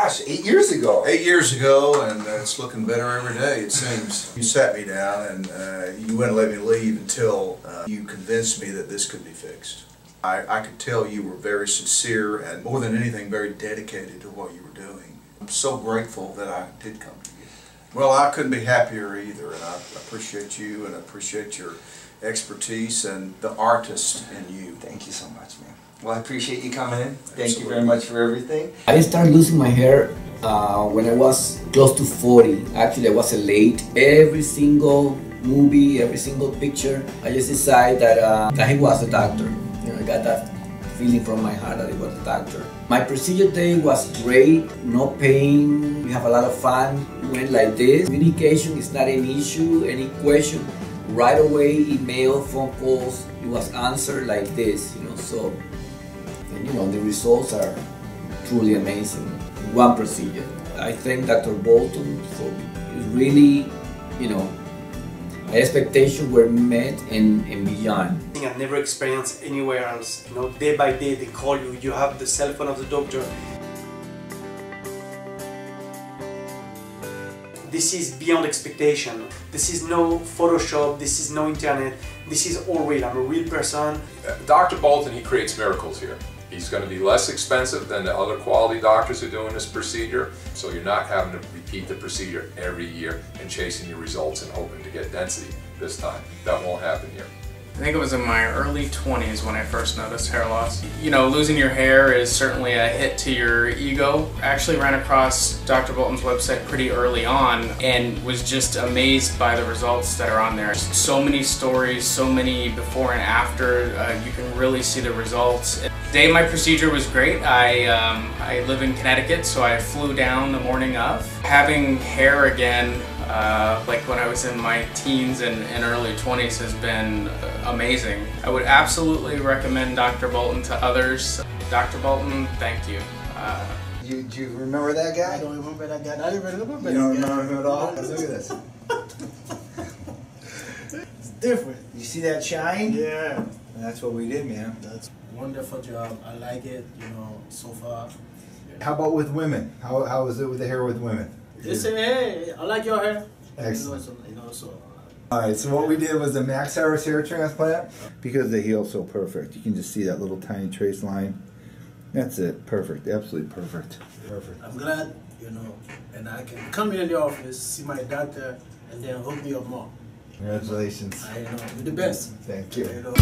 gosh, 8 years ago. 8 years ago, and it's looking better every day, it seems. You sat me down and you wouldn't let me leave until you convinced me that this could be fixed. I could tell you were very sincere and, more than anything, very dedicated to what you were doing. I'm so grateful that I did come to you. Well, I couldn't be happier either, and I appreciate you and I appreciate your expertise and the artist in you. Thank you so much, man. Well, I appreciate you coming in. Thank Absolutely. you very much for everything. I started losing my hair when I was close to 40. Actually, I was late. Every single movie, every single picture, I just decided that he was a doctor. You know, I got that feeling from my heart that he was a doctor. My procedure day was great, no pain. We have a lot of fun. We went like this. Communication is not an issue. Any question, right away, email, phone calls, it was answered like this, you know. So, and you know, the results are truly amazing. One procedure. I thank Dr. Bolton for really, you know, expectations were met and beyond. I've never experienced anywhere else. You know, day by day they call you. You have the cell phone of the doctor. This is beyond expectation. This is no Photoshop. This is no internet. This is all real. I'm a real person. Dr. Bolton, he creates miracles here. He's going to be less expensive than the other quality doctors who are doing this procedure, so you're not having to repeat the procedure every year and chasing your results and hoping to get density this time. That won't happen here. I think it was in my early 20s when I first noticed hair loss. You know, losing your hair is certainly a hit to your ego. I actually ran across Dr. Bolton's website pretty early on and was just amazed by the results that are on there. So many stories, so many before and after. You can really see the results. The day my procedure was great. I live in Connecticut, so I flew down the morning of. Having hair again, like when I was in my teens and early 20s, has been amazing. I would absolutely recommend Dr. Bolton to others. Dr. Bolton, thank you. Do you remember that guy? I don't remember that guy. I don't remember that You don't guy. remember him at all? Look at this. It's different. You see that shine? Yeah. That's what we did, man. That's a wonderful job. I like it, you know, so far. How about with women? How is it with the hair with women? They say, hey, I like your hair. Excellent. You know, so. All right, so what we did was a Max Harris hair transplant. Because they heal so perfect, you can just see that little tiny trace line. That's it, perfect, absolutely perfect. Perfect. I'm glad, you know, and I can come in the office, see my doctor, and then hook me up more. Congratulations. I know, you're the best. Thank you. You know.